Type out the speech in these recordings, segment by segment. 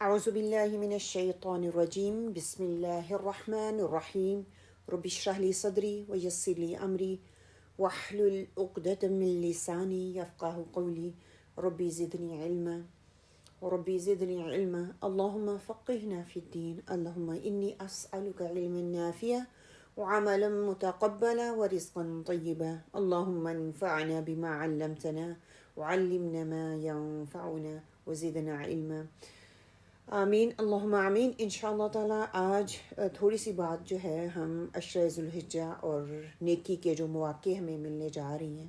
أعوذ بالله من الشيطان الرجيم بسم الله الرحمن الرحيم رب اشرح لي صدري ويسر لي أمري واحلل عقدة من لساني يفقه قولي ربي زدني علما وربي زدني علما اللهم فقهنا في الدين اللهم إني أسألك علما نافعا وعملا متقبلا ورزقا طيبا اللهم انفعنا بما علمتنا وعلمنا ما ينفعنا وزدنا علما آمین اللہم آمین انشاءاللہ تعالیٰ آج تھوڑی سی بات جو ہے ہم عشرہ ذوالحجہ اور نیکی کے جو مواقع ہمیں ملنے جا رہی ہیں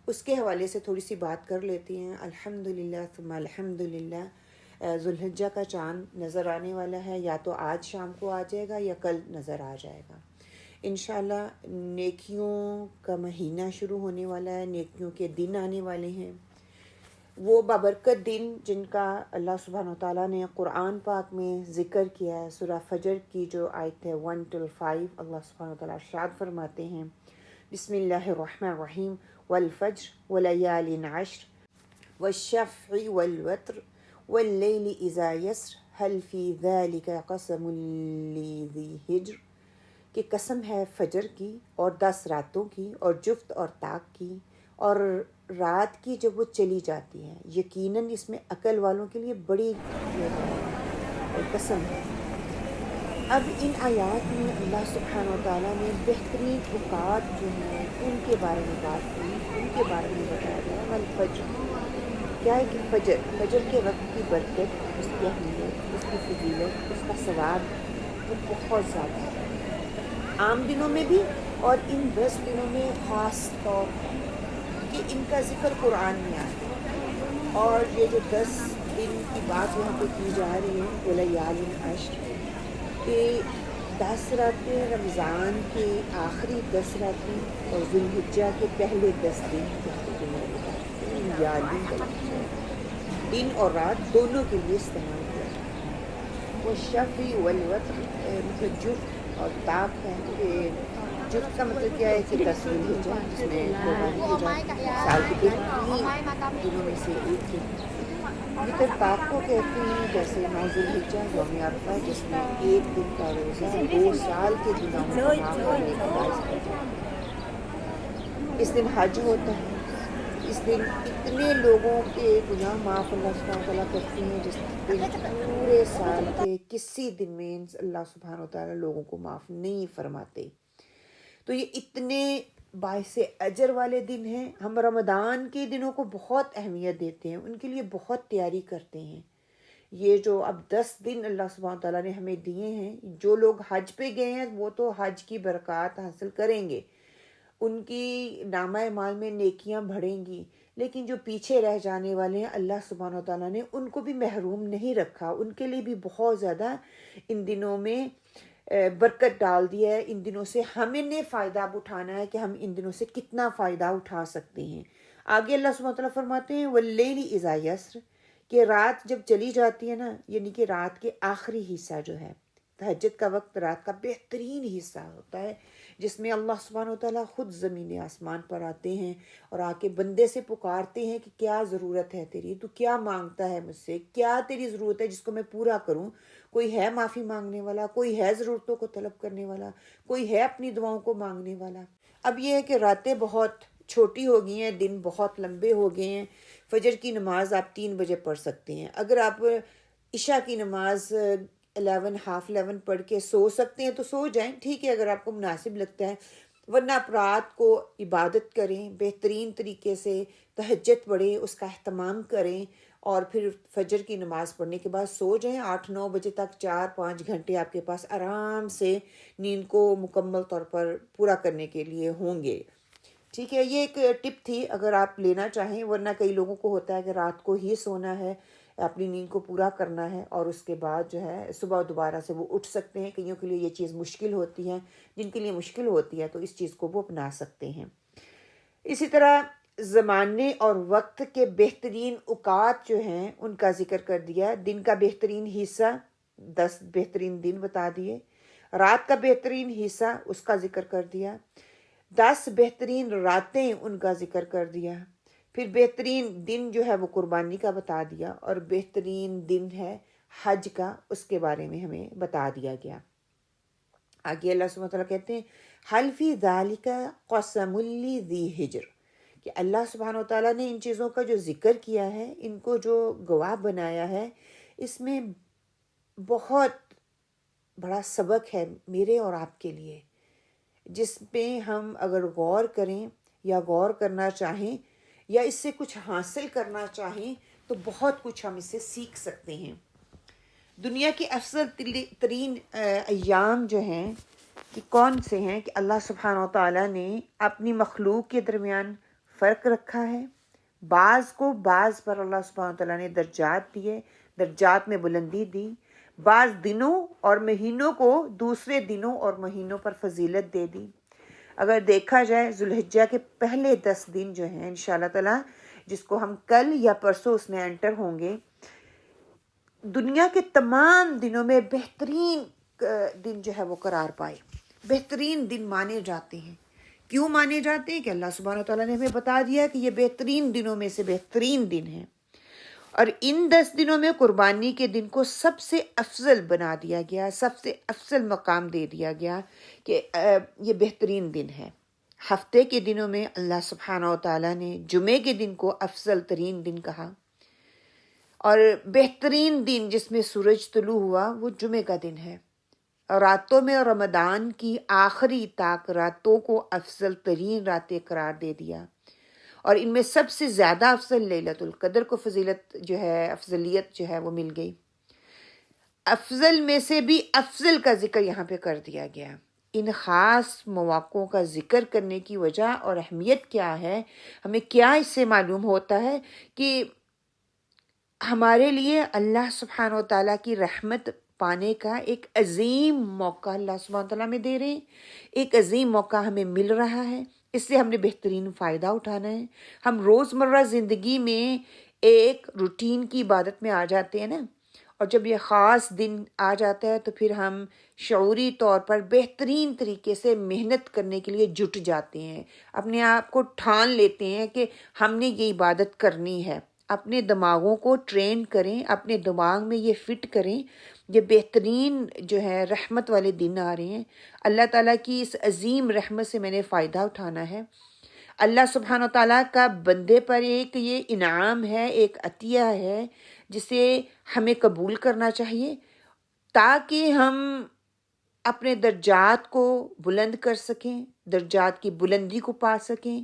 اس کے حوالے سے تھوڑی سی بات کر لیتی ہیں۔ الحمدللہ ثم الحمدللہ ذوالحجہ کا چاند نظر آنے والا ہے، یا تو آج شام کو آ جائے گا یا کل نظر آ جائے گا انشاءاللہ۔ نیکیوں کا مہینہ شروع ہونے والا ہے، نیکیوں کے دن آنے والے ہیں، وہ بابرکت دن جن کا اللہ سبحانہ وتعالیٰ نے قرآن پاک میں ذکر کیا ہے۔ سورہ فجر کی جو آیت ہے 1-5 اللہ سبحانہ وتعالیٰ ارشاد فرماتے ہیں، بسم اللہ الرحمن الرحیم والفجر ولیال عشر والشفع والوتر واللیل اذا یسر هل فی ذلک قسم لذی حجر، کہ قسم ہے فجر کی اور 10 راتوں کی اور جفت اور طاق کی اور رات کی جب وہ چلی جاتی ہے، یقیناً اس میں عقل والوں کے لیے بڑی قسم ہے۔ اب ان آیات میں اللہ سبحانہ وتعالیٰ نے بہترین اوقات جو ہیں ان کے بارے میں بات کی، ان کے بارے میں بتایا گیا۔ والفجر کیا ہے کہ فجر کے وقت کی برکت، اس کی اہمیت، اس کی فضیلت، اس کا ثواب وہ بہت زیادہ ہے، عام دنوں میں بھی اور ان 10 دنوں میں خاص طور پر کہ ان کا ذکر قرآن میں آتا ہے۔ اور یہ جو 10 دن کی بات یہاں پہ کی جا رہی ہے ولیال عشر، کہ 10 راتیں رمضان کے آخری 10 راتیں اور ذوالحجہ کے پہلے 10 دن دن اور رات دونوں کے لیے استعمال کیا جاتا ہے۔ وہ شفع والوتر مطلب جفت اور طاق ہے، کہ جفت کا مطلب کیا ہے کہ 10 ذوالحجہ جس میں سال کے بہترین دنوں میں سے ایک دن، وطر طاق کو کہتے ہیں، جیسے 9 ذوالحجہ یوم عرفہ جس میں ایک دن کا روزہ 2 سال کے گناہوں کو معاف کرنے کا باعث بنتا ہے۔ اس دن حج ہوتا ہے، اس دن اتنے لوگوں کے گناہ معاف اللہ سبحانہ وتعالیٰ کرتے ہیں جس دن پورے سال کے کسی دن میں اللہ سبحانہ وتعالیٰ لوگوں کو معاف نہیں فرماتے۔ تو یہ اتنے باعث اجر والے دن ہیں۔ ہم رمضان کے دنوں کو بہت اہمیت دیتے ہیں، ان کے لیے بہت تیاری کرتے ہیں۔ یہ جو اب 10 دن اللہ سبحانہ تعالیٰ نے ہمیں دیے ہیں، جو لوگ حج پہ گئے ہیں وہ تو حج کی برکات حاصل کریں گے، ان کی نامہ اعمال میں نیکیاں بڑھیں گی، لیکن جو پیچھے رہ جانے والے ہیں اللہ سبحانہ تعالیٰ نے ان کو بھی محروم نہیں رکھا، ان کے لیے بھی بہت زیادہ ان دنوں میں برکت ڈال دیا ہے۔ ان دنوں سے ہمیں نے فائدہ اب اٹھانا ہے کہ ہم ان دنوں سے کتنا فائدہ اٹھا سکتے ہیں۔ آگے اللہ سبحانہ تعالیٰ فرماتے ہیں واللیل اذا یسر، کہ رات جب چلی جاتی ہے نا، یعنی کہ رات کے آخری حصہ جو ہے، تہجد کا وقت رات کا بہترین حصہ ہوتا ہے، جس میں اللہ سبحانہ وتعالیٰ خود زمین آسمان پر آتے ہیں اور آ کے بندے سے پکارتے ہیں کہ کیا ضرورت ہے تیری، تو کیا مانگتا ہے مجھ سے، کیا تیری ضرورت ہے جس کو میں پورا کروں۔ کوئی ہے معافی مانگنے والا، کوئی ہے ضرورتوں کو طلب کرنے والا، کوئی ہے اپنی دعاؤں کو مانگنے والا۔ اب یہ ہے کہ راتیں بہت چھوٹی ہو گئی ہیں، دن بہت لمبے ہو گئے ہیں۔ فجر کی نماز آپ 3 بجے پڑھ سکتے ہیں، اگر آپ عشاء کی نماز 11 پڑھ کے سو سکتے ہیں تو سو جائیں، ٹھیک ہے اگر آپ کو مناسب لگتا ہے، ورنہ آپ رات کو عبادت کریں، بہترین طریقے سے تہجد پڑھیں، اس کا اہتمام کریں، اور پھر فجر کی نماز پڑھنے کے بعد سو جائیں۔ 8-9 بجے تک 4-5 گھنٹے آپ کے پاس آرام سے نیند کو مکمل طور پر پورا کرنے کے لیے ہوں گے، ٹھیک ہے۔ یہ ایک ٹپ تھی اگر آپ لینا چاہیں، ورنہ کئی لوگوں کو ہوتا ہے کہ رات کو ہی سونا ہے، اپنی نیند کو پورا کرنا ہے اور اس کے بعد جو ہے صبح دوبارہ سے وہ اٹھ سکتے ہیں۔ کئیوں کے لیے یہ چیز مشکل ہوتی ہے، جن کے لیے مشکل ہوتی ہے تو اس چیز کو وہ اپنا سکتے ہیں۔ اسی طرح زمانے اور وقت کے بہترین اوقات جو ہیں ان کا ذکر کر دیا۔ دن کا بہترین حصہ 10 بہترین دن بتا دیے، رات کا بہترین حصہ اس کا ذکر کر دیا، 10 بہترین راتیں ان کا ذکر کر دیا، پھر بہترین دن جو ہے وہ قربانی کا بتا دیا، اور بہترین دن ہے حج کا، اس کے بارے میں ہمیں بتا دیا گیا۔ آگے اللہ سبحانہ وتعالیٰ کہتے ہیں حل فی ذالک قسم لذی حجر، کہ اللہ سبحانہ وتعالیٰ نے ان چیزوں کا جو ذکر کیا ہے، ان کو جو گواہ بنایا ہے، اس میں بہت بڑا سبق ہے میرے اور آپ کے لیے، جس پہ ہم اگر غور کریں یا غور کرنا چاہیں یا اس سے کچھ حاصل کرنا چاہیں تو بہت کچھ ہم اس سے سیکھ سکتے ہیں۔ دنیا کے افضل ترین ایام جو ہیں کہ کون سے ہیں، کہ اللہ سبحانہ وتعالیٰ نے اپنی مخلوق کے درمیان فرق رکھا ہے، بعض کو بعض پر اللہ سبحانہ وتعالیٰ نے درجات دیے، درجات میں بلندی دی، بعض دنوں اور مہینوں کو دوسرے دنوں اور مہینوں پر فضیلت دے دی۔ اگر دیکھا جائے ذوالحجہ کے پہلے 10 دن جو ہیں انشاءاللہ تعالیٰ، جس کو ہم کل یا پرسوں اس میں انٹر ہوں گے، دنیا کے تمام دنوں میں بہترین دن جو ہے وہ قرار پائے، بہترین دن مانے جاتے ہیں۔ کیوں مانے جاتے ہیں؟ کہ اللہ سبحانہ وتعالیٰ نے ہمیں بتا دیا کہ یہ بہترین دنوں میں سے بہترین دن ہیں، اور ان 10 دنوں میں قربانی کے دن کو سب سے افضل بنا دیا گیا، سب سے افضل مقام دے دیا گیا کہ یہ بہترین دن ہے۔ ہفتے کے دنوں میں اللہ سبحانہ وتعالیٰ نے جمعے کے دن کو افضل ترین دن کہا، اور بہترین دن جس میں سورج طلوع ہوا وہ جمعے کا دن ہے۔ راتوں میں رمضان کی آخری تاک راتوں کو افضل ترین راتیں قرار دے دیا، اور ان میں سب سے زیادہ افضل لیلۃ القدر کو فضیلت جو ہے، افضلیت جو ہے وہ مل گئی۔ افضل میں سے بھی افضل کا ذکر یہاں پہ کر دیا گیا۔ ان خاص مواقعوں کا ذکر کرنے کی وجہ اور اہمیت کیا ہے، ہمیں کیا اس سے معلوم ہوتا ہے کہ ہمارے لیے اللہ سبحانہ و تعالیٰ کی رحمت پانے کا ایک عظیم موقع اللہ سبحانہ و تعالیٰ میں دے رہے ہیں، ایک عظیم موقع ہمیں مل رہا ہے، اس سے ہم نے بہترین فائدہ اٹھانا ہے۔ ہم روزمرہ زندگی میں ایک روٹین کی عبادت میں آ جاتے ہیں نا، اور جب یہ خاص دن آ جاتا ہے تو پھر ہم شعوری طور پر بہترین طریقے سے محنت کرنے کے لیے جٹ جاتے ہیں، اپنے آپ کو ٹھان لیتے ہیں کہ ہم نے یہ عبادت کرنی ہے۔ اپنے دماغوں کو ٹرین کریں، اپنے دماغ میں یہ فٹ کریں، یہ بہترین جو ہے رحمت والے دن آ رہے ہیں، اللہ تعالیٰ کی اس عظیم رحمت سے میں نے فائدہ اٹھانا ہے۔ اللہ سبحانہ و تعالیٰ کا بندے پر ایک یہ انعام ہے، ایک عطیہ ہے جسے ہمیں قبول کرنا چاہیے، تاکہ ہم اپنے درجات کو بلند کر سکیں، درجات کی بلندی کو پا سکیں،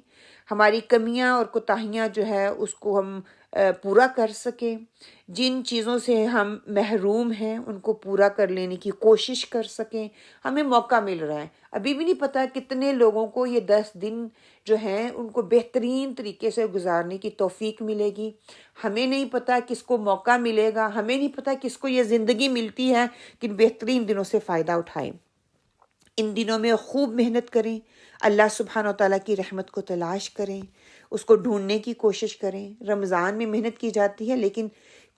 ہماری کمیاں اور کوتاہیاں جو ہے اس کو ہم پورا کر سکیں، جن چیزوں سے ہم محروم ہیں ان کو پورا کر لینے کی کوشش کر سکیں۔ ہمیں موقع مل رہا ہے، ابھی بھی نہیں پتہ کتنے لوگوں کو یہ 10 دن جو ہیں ان کو بہترین طریقے سے گزارنے کی توفیق ملے گی۔ ہمیں نہیں پتہ کس کو موقع ملے گا، ہمیں نہیں پتہ کس کو یہ زندگی ملتی ہے کہ بہترین دنوں سے فائدہ اٹھائیں۔ ان دنوں میں خوب محنت کریں، اللہ سبحانہ و تعالیٰ کی رحمت کو تلاش کریں، اس کو ڈھونڈنے کی کوشش کریں۔ رمضان میں محنت کی جاتی ہے لیکن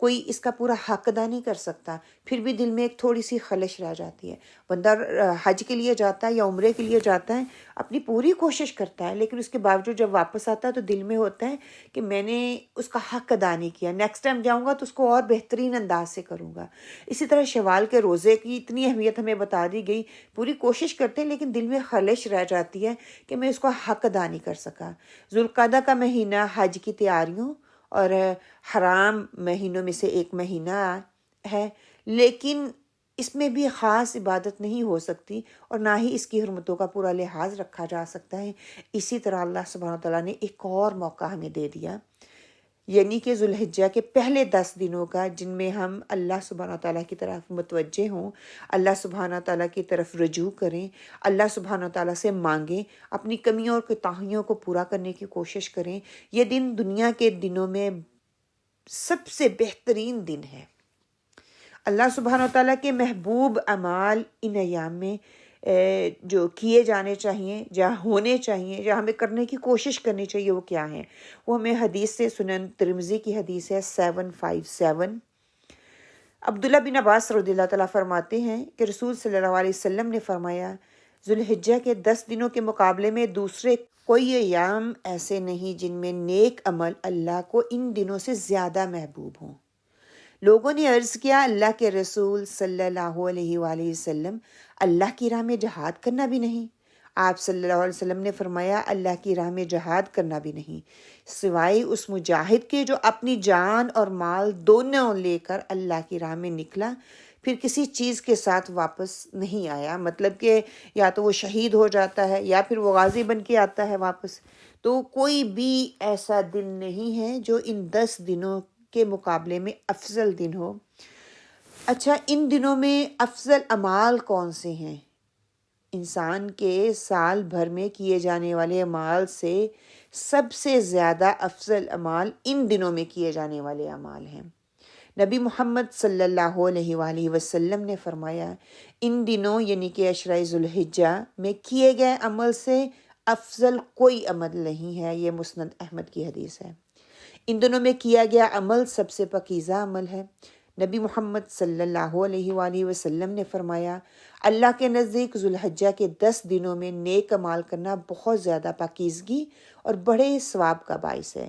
کوئی اس کا پورا حق ادا نہیں کر سکتا، پھر بھی دل میں ایک تھوڑی سی خلش رہ جاتی ہے۔ بندہ حج کے لیے جاتا ہے یا عمرے کے لیے جاتا ہے، اپنی پوری کوشش کرتا ہے، لیکن اس کے باوجود جب واپس آتا ہے تو دل میں ہوتا ہے کہ میں نے اس کا حق ادا نہیں کیا، نیکسٹ ٹائم جاؤں گا تو اس کو اور بہترین انداز سے کروں گا۔ اسی طرح شوال کے روزے کی اتنی اہمیت ہمیں بتا دی گئی، پوری کوشش کرتے ہیں لیکن دل میں خلش رہ جاتی ہے کہ میں اس کا حق ادا نہیں کر سکا۔ ذوالقعدہ کا مہینہ حج کی تیاریوں اور حرام مہینوں میں سے ایک مہینہ ہے، لیکن اس میں بھی خاص عبادت نہیں ہو سکتی اور نہ ہی اس کی حرمتوں کا پورا لحاظ رکھا جا سکتا ہے۔ اسی طرح اللہ سبحانہ تعالیٰ نے ایک اور موقع ہمیں دے دیا، یعنی کہ ذوالحجہ کے پہلے 10 دنوں کا، جن میں ہم اللہ سبحانہ تعالیٰ کی طرف متوجہ ہوں، اللہ سبحانہ تعالیٰ کی طرف رجوع کریں، اللہ سبحانہ تعالیٰ سے مانگیں، اپنی کمیوں اور کوتاہیوں کو پورا کرنے کی کوشش کریں۔ یہ دن دنیا کے دنوں میں سب سے بہترین دن ہے۔ اللہ سبحانہ تعالیٰ کے محبوب اعمال ان ایام میں جو کیے جانے چاہیے، جہاں ہونے چاہیے، جہاں ہمیں کرنے کی کوشش کرنی چاہیے، وہ کیا ہیں؟ وہ ہمیں حدیث سے، سنن ترمذی کی حدیث ہے 757۔ عبداللہ بن عباس رضی اللہ تعالیٰ فرماتے ہیں کہ رسول صلی اللہ علیہ وسلم نے فرمایا، ذوالحجہ کے 10 دنوں کے مقابلے میں دوسرے کوئی ایام ایسے نہیں جن میں نیک عمل اللہ کو ان دنوں سے زیادہ محبوب ہوں۔ لوگوں نے عرض کیا اللہ کے رسول صلی اللہ علیہ وآلہ وسلم، اللہ کی راہ میں جہاد کرنا بھی نہیں؟ آپ صلی اللہ علیہ وسلم نے فرمایا اللہ کی راہ میں جہاد کرنا بھی نہیں سوائے اس مجاہد کے جو اپنی جان اور مال دونوں لے کر اللہ کی راہ میں نکلا، پھر کسی چیز کے ساتھ واپس نہیں آیا، مطلب کہ یا تو وہ شہید ہو جاتا ہے یا پھر وہ غازی بن کے آتا ہے واپس۔ تو کوئی بھی ایسا دن نہیں ہے جو ان 10 دنوں کے مقابلے میں افضل دن ہو۔ اچھا، ان دنوں میں افضل اعمال کون سے ہیں؟ انسان کے سال بھر میں کیے جانے والے اعمال سے سب سے زیادہ افضل اعمال ان دنوں میں کیے جانے والے اعمال ہیں۔ نبی محمد صلی اللہ علیہ وآلہ وسلم نے فرمایا ان دنوں یعنی کہ عشرۂ ذوالحجہ میں کیے گئے عمل سے افضل کوئی عمل نہیں ہے۔ یہ مسند احمد کی حدیث ہے۔ ان دنوں میں کیا گیا عمل سب سے پاکیزہ عمل ہے۔ نبی محمد صلی اللہ علیہ وآلہ وسلم نے فرمایا اللہ کے نزدیک ذوالحجہ کے 10 دنوں میں نیک اعمال کرنا بہت زیادہ پاکیزگی اور بڑے ثواب کا باعث ہے۔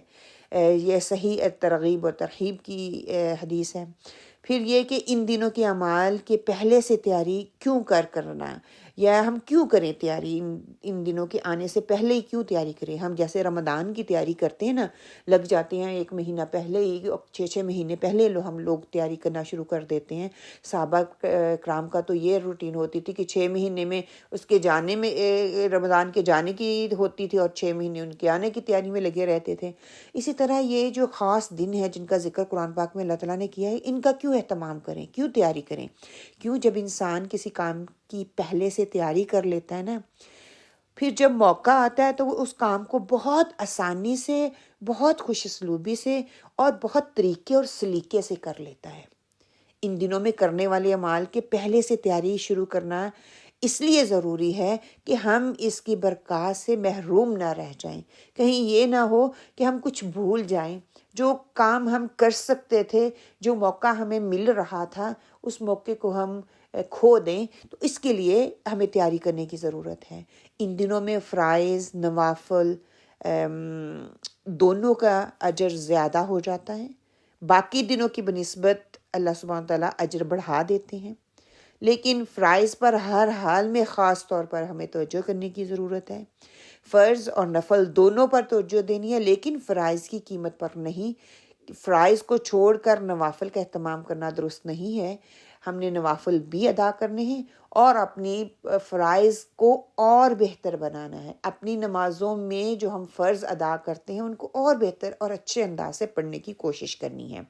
یہ صحیح ترغیب و ترہیب کی حدیث ہے۔ پھر یہ کہ ان دنوں کے اعمال کے پہلے سے تیاری کیوں کرنا، یا ہم کیوں کریں تیاری، ان دنوں کے آنے سے پہلے ہی کیوں تیاری کریں؟ ہم جیسے رمضان کی تیاری کرتے ہیں نا، لگ جاتے ہیں 1 مہینہ پہلے ہی، 6 مہینے پہلے ہم لوگ تیاری کرنا شروع کر دیتے ہیں۔ صحابہ کرام کا تو یہ روٹین ہوتی تھی کہ 6 مہینے میں اس کے جانے میں رمضان کے جانے کی ہوتی تھی اور 6 مہینے ان کے آنے کی تیاری میں لگے رہتے تھے۔ اسی طرح یہ جو خاص دن ہے جن کا ذکر قرآن پاک میں اللہ تعالیٰ نے کیا ہے، ان کا کیوں اہتمام کریں، کیوں تیاری کریں؟ کیوں جب انسان کسی کام کی پہلے سے تیاری کر لیتا ہے نا، پھر جب موقع آتا ہے تو وہ اس کام کو بہت آسانی سے، بہت خوش اسلوبی سے اور بہت طریقے اور سلیقے سے کر لیتا ہے۔ ان دنوں میں کرنے والے اعمال کے پہلے سے تیاری شروع کرنا اس لیے ضروری ہے کہ ہم اس کی برکات سے محروم نہ رہ جائیں، کہیں یہ نہ ہو کہ ہم کچھ بھول جائیں، جو کام ہم کر سکتے تھے، جو موقع ہمیں مل رہا تھا، اس موقع کو ہم کھو دیں۔ تو اس کے لیے ہمیں تیاری کرنے کی ضرورت ہے۔ ان دنوں میں فرائض، نوافل دونوں کا اجر زیادہ ہو جاتا ہے۔ باقی دنوں کی بنسبت اللہ سبحانہ تعالیٰ اجر بڑھا دیتے ہیں، لیکن فرائض پر ہر حال میں خاص طور پر ہمیں توجہ کرنے کی ضرورت ہے۔ فرض اور نفل دونوں پر توجہ دینی ہے، لیکن فرائض کی قیمت پر نہیں۔ فرائض کو چھوڑ کر نوافل کا اہتمام کرنا درست نہیں ہے۔ ہم نے نوافل بھی ادا کرنے ہیں اور اپنی فرائض کو اور بہتر بنانا ہے۔ اپنی نمازوں میں جو ہم فرض ادا کرتے ہیں ان کو اور بہتر اور اچھے انداز سے پڑھنے کی کوشش کرنی ہے۔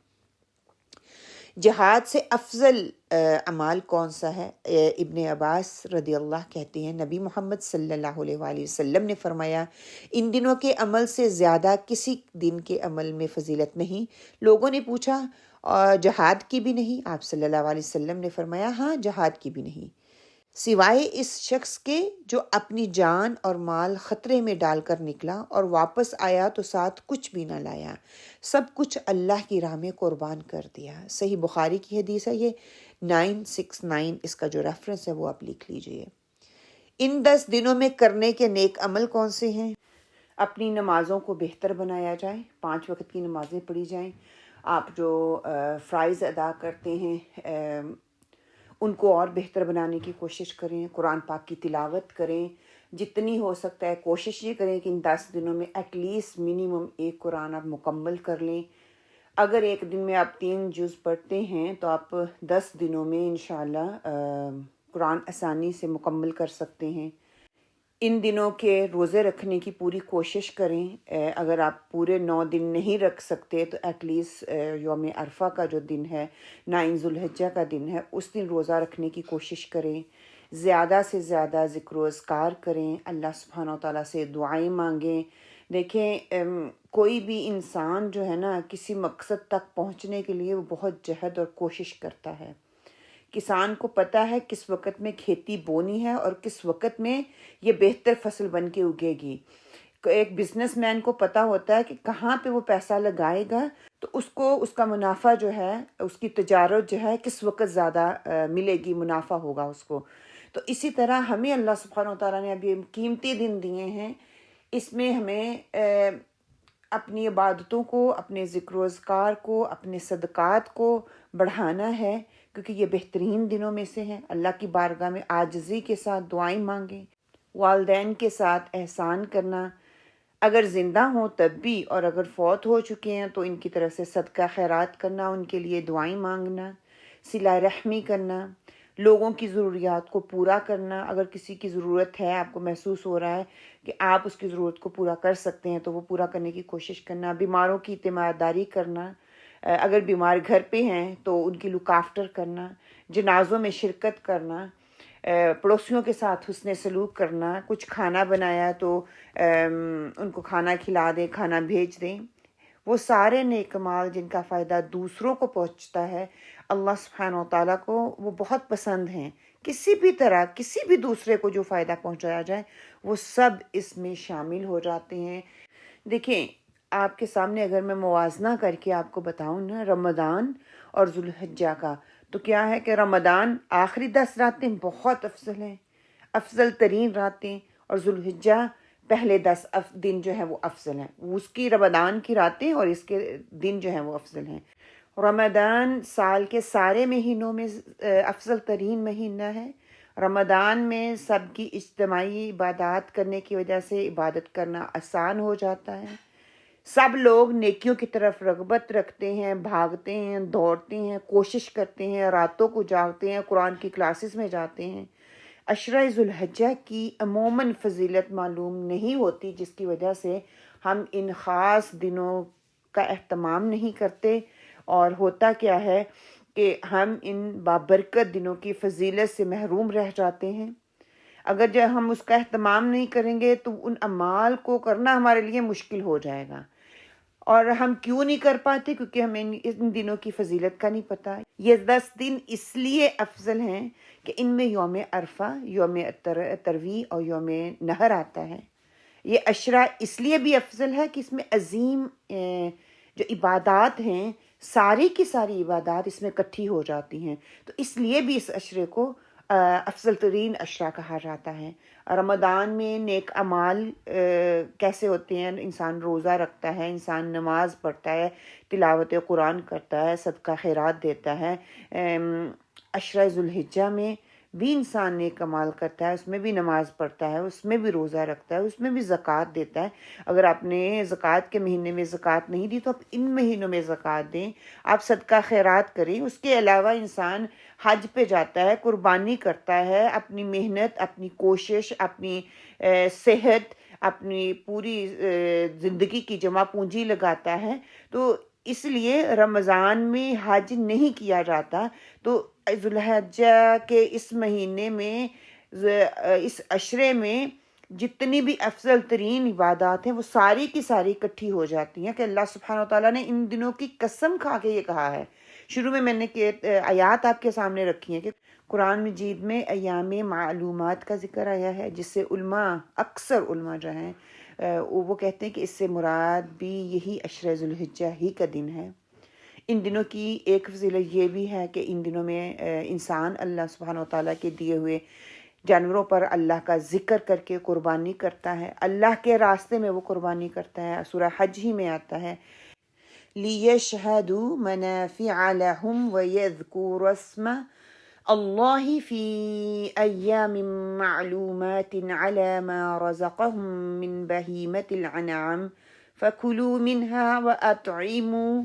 جہاد سے افضل اعمال کون سا ہے؟ ابن عباس رضی اللہ کہتے ہیں نبی محمد صلی اللہ علیہ وآلہ وسلم نے فرمایا ان دنوں کے عمل سے زیادہ کسی دن کے عمل میں فضیلت نہیں۔ لوگوں نے پوچھا جہاد کی بھی نہیں؟ آپ صلی اللہ علیہ وسلم نے فرمایا ہاں، جہاد کی بھی نہیں، سوائے اس شخص کے جو اپنی جان اور مال خطرے میں ڈال کر نکلا اور واپس آیا تو ساتھ کچھ بھی نہ لایا، سب کچھ اللہ کی راہ میں قربان کر دیا۔ صحیح بخاری کی حدیث ہے، یہ 969 اس کا جو ریفرنس ہے وہ آپ لکھ لیجئے۔ ان 10 دنوں میں کرنے کے نیک عمل کون سے ہیں؟ اپنی نمازوں کو بہتر بنایا جائے، 5 وقت کی نمازیں پڑھی جائیں۔ آپ جو فرائض ادا کرتے ہیں ان کو اور بہتر بنانے کی کوشش کریں، قرآن پاک کی تلاوت کریں، جتنی ہو سکتا ہے کوشش یہ کریں کہ ان 10 دنوں میں ایٹ لیسٹ منیمم 1 قرآن آپ مکمل کر لیں۔ اگر ایک دن میں آپ 3 جز پڑھتے ہیں تو آپ 10 دنوں میں انشاءاللہ قرآن آسانی سے مکمل کر سکتے ہیں۔ ان دنوں کے روزے رکھنے کی پوری کوشش کریں۔ اگر آپ پورے 9 دن نہیں رکھ سکتے تو ایٹ لیسٹ یوم عرفہ کا جو دن ہے، 9 ذوالحجہ کا دن ہے، اس دن روزہ رکھنے کی کوشش کریں۔ زیادہ سے زیادہ ذکر و اذکار کریں، اللہ سبحانہ و تعالیٰ سے دعائیں مانگیں۔ دیکھیں کوئی بھی انسان جو ہے نا کسی مقصد تک پہنچنے کے لیے وہ بہت جہد اور کوشش کرتا ہے۔ کسان کو پتہ ہے کس وقت میں کھیتی بونی ہے اور کس وقت میں یہ بہتر فصل بن کے اگے گی۔ ایک بزنس مین کو پتہ ہوتا ہے کہ کہاں پہ وہ پیسہ لگائے گا تو اس کو اس کا منافع جو ہے، اس کی تجارت جو ہے کس وقت زیادہ ملے گی، منافع ہوگا اس کو۔ تو اسی طرح ہمیں اللہ سبحانہ وتعالیٰ نے ابھی قیمتی دن دیے ہیں، اس میں ہمیں اپنی عبادتوں کو، اپنے ذکر و اذکار کو، اپنے صدقات کو بڑھانا ہے، کیونکہ یہ بہترین دنوں میں سے ہیں۔ اللہ کی بارگاہ میں عاجزی کے ساتھ دعائیں مانگیں، والدین کے ساتھ احسان کرنا، اگر زندہ ہوں تب بھی، اور اگر فوت ہو چکے ہیں تو ان کی طرف سے صدقہ خیرات کرنا، ان کے لیے دعائیں مانگنا، صلہ رحمی کرنا، لوگوں کی ضروریات کو پورا کرنا۔ اگر کسی کی ضرورت ہے، آپ کو محسوس ہو رہا ہے کہ آپ اس کی ضرورت کو پورا کر سکتے ہیں، تو وہ پورا کرنے کی کوشش کرنا، بیماروں کی تیمارداری کرنا، اگر بیمار گھر پہ ہیں تو ان کی لک آفٹر کرنا، جنازوں میں شرکت کرنا، پڑوسیوں کے ساتھ حسن سلوک کرنا، کچھ کھانا بنایا تو ان کو کھانا کھلا دیں، کھانا بھیج دیں۔ وہ سارے نیک اعمال جن کا فائدہ دوسروں کو پہنچتا ہے، اللہ سبحانہ و تعالیٰ کو وہ بہت پسند ہیں۔ کسی بھی طرح کسی بھی دوسرے کو جو فائدہ پہنچایا جائے وہ سب اس میں شامل ہو جاتے ہیں۔ دیکھیں، آپ کے سامنے اگر میں موازنہ کر کے آپ کو بتاؤں نا، رمضان اور ذوالحجہ کا، تو کیا ہے کہ رمضان آخری 10 راتیں بہت افضل ہیں، افضل ترین راتیں، اور ذوالحجہ پہلے 10 دن جو ہیں وہ افضل ہیں۔ اس کی رمضان کی راتیں اور اس کے دن جو ہیں وہ افضل ہیں۔ رمضان سال کے سارے مہینوں میں افضل ترین مہینہ ہے۔ رمضان میں سب کی اجتماعی عبادات کرنے کی وجہ سے عبادت کرنا آسان ہو جاتا ہے۔ سب لوگ نیکیوں کی طرف رغبت رکھتے ہیں، بھاگتے ہیں، دوڑتے ہیں، کوشش کرتے ہیں، راتوں کو جاگتے ہیں، قرآن کی کلاسز میں جاتے ہیں۔ عشرہ ذوالحجہ کی عموماً فضیلت معلوم نہیں ہوتی، جس کی وجہ سے ہم ان خاص دنوں کا اہتمام نہیں کرتے، اور ہوتا کیا ہے کہ ہم ان بابرکت دنوں کی فضیلت سے محروم رہ جاتے ہیں۔ اگر جب ہم اس کا اہتمام نہیں کریں گے تو ان اعمال کو کرنا ہمارے لیے مشکل ہو جائے گا۔ اور ہم کیوں نہیں کر پاتے؟ کیونکہ ہمیں ان دنوں کی فضیلت کا نہیں پتہ۔ یہ 10 دن اس لیے افضل ہیں کہ ان میں یوم عرفہ، یوم ترویح اور یوم نحر آتا ہے۔ یہ عشرہ اس لیے بھی افضل ہے کہ اس میں عظیم جو عبادات ہیں، ساری کی ساری عبادات اس میں اکٹھی ہو جاتی ہیں، تو اس لیے بھی اس عشرے کو افضل ترین عشرہ کہا جاتا ہے۔ رمضان میں نیک اعمال کیسے ہوتے ہیں؟ انسان روزہ رکھتا ہے، انسان نماز پڑھتا ہے، تلاوت قرآن کرتا ہے، صدقہ خیرات دیتا ہے۔ عشرہ ذوالحجہ میں بھی انسان نیک اعمال کرتا ہے، اس میں بھی نماز پڑھتا ہے، اس میں بھی روزہ رکھتا ہے، اس میں بھی زکوٰۃ دیتا ہے۔ اگر آپ نے زکوٰۃ کے مہینے میں زکوٰۃ نہیں دی تو آپ ان مہینوں میں زکوٰۃ دیں، آپ صدقہ خیرات کریں۔ اس کے علاوہ انسان حج پہ جاتا ہے، قربانی کرتا ہے، اپنی محنت، اپنی کوشش، اپنی صحت، اپنی پوری زندگی کی جمع پونجی لگاتا ہے۔ تو اس لیے رمضان میں حج نہیں کیا جاتا، تو ذوالحجہ کے اس مہینے میں، اس عشرے میں جتنی بھی افضل ترین عبادات ہیں وہ ساری کی ساری اکٹھی ہو جاتی ہیں، کہ اللہ سبحانہ وتعالیٰ نے ان دنوں کی قسم کھا کے یہ کہا ہے۔ شروع میں نے آیات آپ کے سامنے رکھی ہیں کہ قرآن مجید میں ایام معلومات کا ذکر آیا ہے، جس سے علماء، اکثر علماء جو ہیں وہ کہتے ہیں کہ اس سے مراد بھی یہی عشرہ ذوالحجہ ہی کا دن ہے۔ ان دنوں کی ایک فضیلت یہ بھی ہے کہ ان دنوں میں انسان اللہ سبحانہ وتعالیٰ کے دیے ہوئے جانوروں پر اللہ کا ذکر کر کے قربانی کرتا ہے، اللہ کے راستے میں وہ قربانی کرتا ہے۔ سورہ حج ہی میں آتا ہے لِيَشْهَدُوا مَنَافِعَ لَهُمْ وَيَذْكُرُوا اسْمَ اللَّهِ فِي أَيَّامٍ مَّعْلُومَاتٍ عَلَى مَا رَزَقَهُم مِّن بَهِيمَةِ الْأَنْعَامِ فَكُلُوا مِنْهَا وَأَطْعِمُوا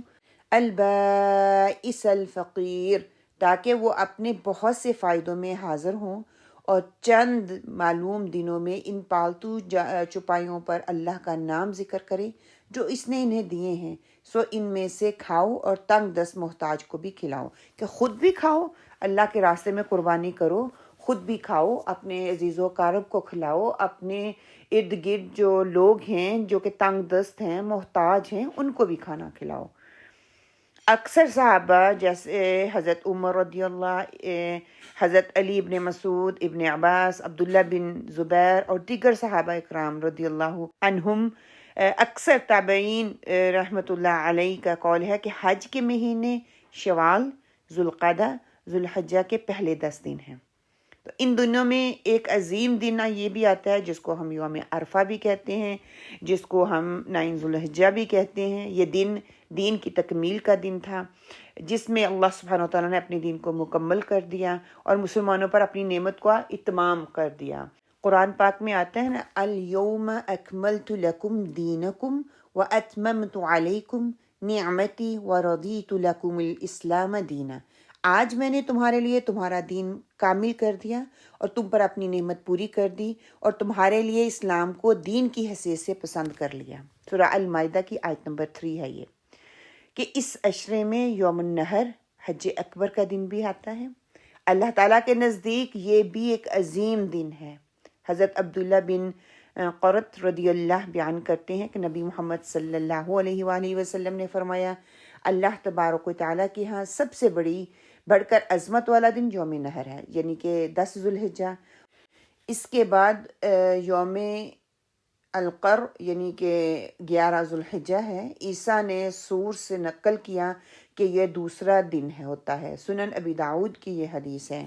الْبَائِسَ الْفَقِيرَ، تاکہ وہ اپنے بہت سے فائدوں میں حاضر ہوں، اور چند معلوم دنوں میں ان پالتو چوپایوں پر اللہ کا نام ذکر کرے جو اس نے انہیں دیے ہیں، سو ان میں سے کھاؤ اور تنگ دست محتاج کو بھی کھلاؤ۔ کہ خود بھی کھاؤ، اللہ کے راستے میں قربانی کرو، خود بھی کھاؤ، اپنے عزیز و اقارب کو کھلاؤ، اپنے ارد گرد جو لوگ ہیں جو کہ تنگ دست ہیں، محتاج ہیں، ان کو بھی کھانا کھلاؤ۔ اکثر صحابہ جیسے حضرت عمر رضی اللہ، حضرت علی ابن مسعود، ابن عباس، عبداللہ بن زبیر اور دیگر صحابہ اکرام رضی اللہ عنہم، اکثر تابعین رحمۃ اللہ علیہ کا قول ہے کہ حج کے مہینے شوال، ذوالقعدہ، ذوالحجہ کے پہلے 10 دن ہیں۔ تو ان دنوں میں ایک عظیم دن یہ بھی آتا ہے جس کو ہم یوم عرفہ بھی کہتے ہیں، جس کو ہم 9 ذوالحجہ بھی کہتے ہیں۔ یہ دن دین کی تکمیل کا دن تھا۔ جس میں اللہ سبحانہ وتعالیٰ نے اپنے دین کو مکمل کر دیا اور مسلمانوں پر اپنی نعمت کا اتمام کر دیا۔ قرآن پاک میں آتا ہے نا، الیوم اکملت لکم دینکم واتممت علیکم نعمتی ورضیت لکم الاسلام دینا۔ آج میں نے تمہارے لیے تمہارا دین کامل کر دیا اور تم پر اپنی نعمت پوری کر دی اور تمہارے لیے اسلام کو دین کی حیثیت سے پسند کر لیا۔ سورہ المائدہ کی آیت نمبر 3 ہے یہ، کہ اس عشرے میں یوم النحر حج اکبر کا دن بھی آتا ہے۔ اللہ تعالیٰ کے نزدیک یہ بھی ایک عظیم دن ہے۔ حضرت عبداللہ بن قرۃ رضی اللہ بیان کرتے ہیں کہ نبی محمد صلی اللہ علیہ وآلہ وسلم نے فرمایا، اللہ تبارک و تعالیٰ کے ہاں سب سے بڑھ کر عظمت والا دن یوم نحر ہے، یعنی کہ 10 ذوالحجہ۔ اس کے بعد یوم القر یعنی کہ 11 ذوالحجہ ہے۔ عیسیٰ نے سور سے نقل کیا کہ یہ دوسرا دن ہوتا ہے، سنن ابی داؤد کی یہ حدیث ہے۔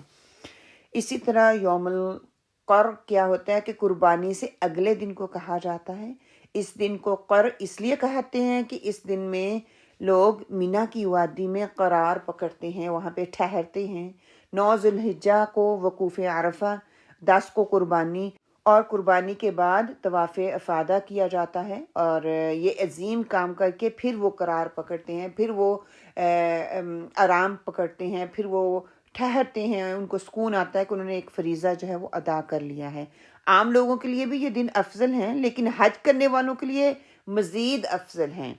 اسی طرح یوم القر کیا ہوتا ہے کہ قربانی سے اگلے دن کو کہا جاتا ہے۔ اس دن کو قر اس لیے کہتے ہیں کہ اس دن میں لوگ مینا کی وادی میں قرار پکڑتے ہیں، وہاں پہ ٹھہرتے ہیں۔ 9 ذوالحجہ کو وقوف عرفہ، 10 کو قربانی، اور قربانی کے بعد طواف افادہ کیا جاتا ہے، اور یہ عظیم کام کر کے پھر وہ قرار پکڑتے ہیں، پھر وہ آرام پکڑتے ہیں، پھر وہ ٹھہرتے ہیں، ان کو سکون آتا ہے کہ انہوں نے ایک فریضہ جو ہے وہ ادا کر لیا ہے۔ عام لوگوں کے لیے بھی یہ دن افضل ہیں، لیکن حج کرنے والوں کے لیے مزید افضل ہیں۔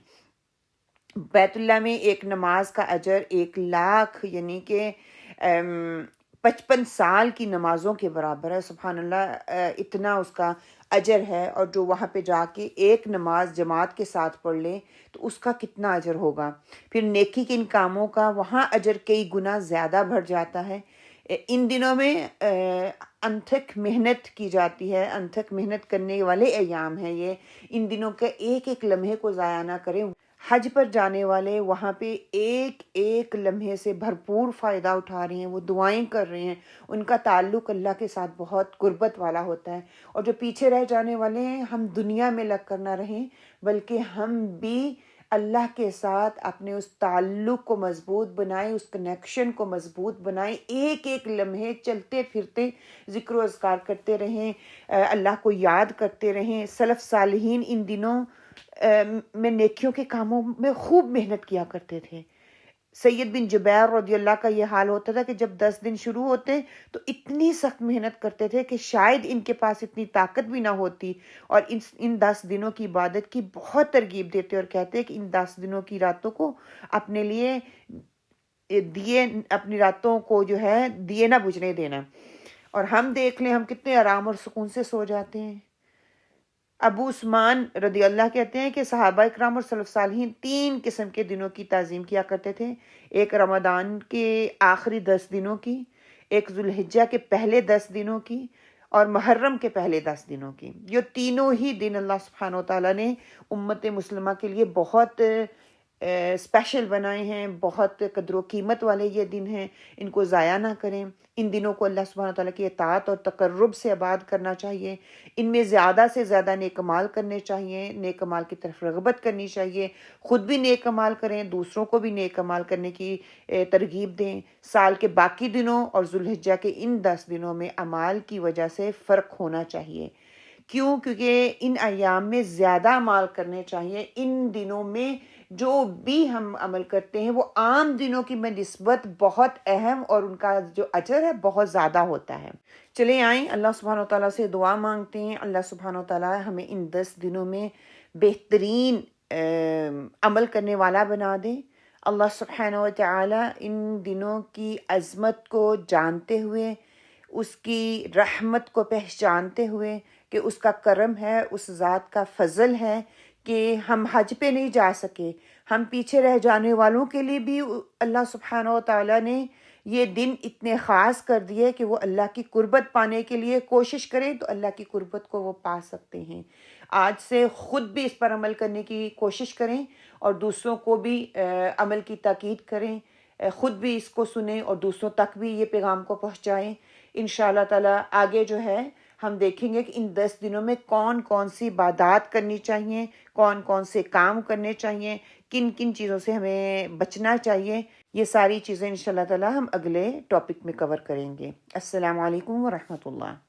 بیت اللہ میں ایک نماز کا اجر 1,00,000 یعنی کہ 55 سال کی نمازوں کے برابر ہے۔ سبحان اللہ، اتنا اس کا اجر ہے، اور جو وہاں پہ جا کے ایک نماز جماعت کے ساتھ پڑھ لے تو اس کا کتنا اجر ہوگا۔ پھر نیکی کے ان کاموں کا وہاں اجر کئی گنا زیادہ بڑھ جاتا ہے۔ ان دنوں میں انتھک محنت کی جاتی ہے، انتھک محنت کرنے والے ایام ہیں یہ۔ ان دنوں کے ایک ایک لمحے کو ضائع نہ کریں۔ حج پر جانے والے وہاں پہ ایک ایک لمحے سے بھرپور فائدہ اٹھا رہے ہیں، وہ دعائیں کر رہے ہیں، ان کا تعلق اللہ کے ساتھ بہت قربت والا ہوتا ہے۔ اور جو پیچھے رہ جانے والے ہیں، ہم دنیا میں لگ کر نہ رہیں، بلکہ ہم بھی اللہ کے ساتھ اپنے اس تعلق کو مضبوط بنائیں، اس کنیکشن کو مضبوط بنائیں، ایک ایک لمحے چلتے پھرتے ذکر و اذکار کرتے رہیں، اللہ کو یاد کرتے رہیں۔ سلف صالحین ان دنوں میں نیکیوں کے کاموں میں خوب محنت کیا کرتے تھے۔ سید بن جبیر رضی اللہ کا یہ حال ہوتا تھا کہ جب 10 دن شروع ہوتے تو اتنی سخت محنت کرتے تھے کہ شاید ان کے پاس اتنی طاقت بھی نہ ہوتی، اور ان 10 دنوں کی عبادت کی بہت ترغیب دیتے اور کہتے کہ ان 10 دنوں کی راتوں کو اپنے لیے اپنی راتوں کو جو ہے دیے نہ بجھنے دینا۔ اور ہم دیکھ لیں ہم کتنے آرام اور سکون سے سو جاتے ہیں۔ ابو عثمان رضی اللہ کہتے ہیں کہ صحابہ اکرام اور سلف صالحین 3 قسم کے دنوں کی تعظیم کیا کرتے تھے، ایک رمضان کے آخری 10 دنوں کی، ایک ذوالحجہ کے پہلے 10 دنوں کی، اور محرم کے پہلے 10 دنوں کی۔ یہ تینوں ہی دن اللہ سبحانہ وتعالیٰ نے امت مسلمہ کے لیے بہت اسپیشل بنائے ہیں، بہت قدر و قیمت والے یہ دن ہیں، ان کو ضائع نہ کریں۔ ان دنوں کو اللہ سبحانہ وتعالیٰ کی اطاعت اور تقرب سے آباد کرنا چاہیے، ان میں زیادہ سے زیادہ نیک اعمال کرنے چاہیے، نیک اعمال کی طرف رغبت کرنی چاہیے، خود بھی نیک اعمال کریں، دوسروں کو بھی نیک اعمال کرنے کی ترغیب دیں۔ سال کے باقی دنوں اور ذوالحجہ کے ان 10 دنوں میں اعمال کی وجہ سے فرق ہونا چاہیے۔ کیونکہ ان ایام میں زیادہ اعمال کرنے چاہیے۔ ان دنوں میں جو بھی ہم عمل کرتے ہیں وہ عام دنوں کی نسبت بہت اہم اور ان کا جو اجر ہے بہت زیادہ ہوتا ہے۔ چلے آئیں اللہ سبحانہ وتعالیٰ سے دعا مانگتے ہیں، اللہ سبحانہ وتعالیٰ ہمیں ان 10 دنوں میں بہترین عمل کرنے والا بنا دے۔ اللہ سبحانہ وتعالیٰ ان دنوں کی عظمت کو جانتے ہوئے، اس کی رحمت کو پہچانتے ہوئے کہ اس کا کرم ہے، اس ذات کا فضل ہے کہ ہم حج پہ نہیں جا سکے، ہم پیچھے رہ جانے والوں کے لیے بھی اللہ سبحانہ وتعالیٰ نے یہ دن اتنے خاص کر دیے کہ وہ اللہ کی قربت پانے کے لیے کوشش کریں تو اللہ کی قربت کو وہ پا سکتے ہیں۔ آج سے خود بھی اس پر عمل کرنے کی کوشش کریں اور دوسروں کو بھی عمل کی تاکید کریں، خود بھی اس کو سنیں اور دوسروں تک بھی یہ پیغام کو پہنچائیں۔ انشاءاللہ تعالیٰ آگے جو ہے ہم دیکھیں گے کہ ان 10 دنوں میں کون کون سی عبادات کرنی چاہیے، کون کون سے کام کرنے چاہیے، کن کن چیزوں سے ہمیں بچنا چاہیے۔ یہ ساری چیزیں انشاءاللہ تعالی ہم اگلے ٹاپک میں کور کریں گے۔ السلام علیکم ورحمۃ اللہ۔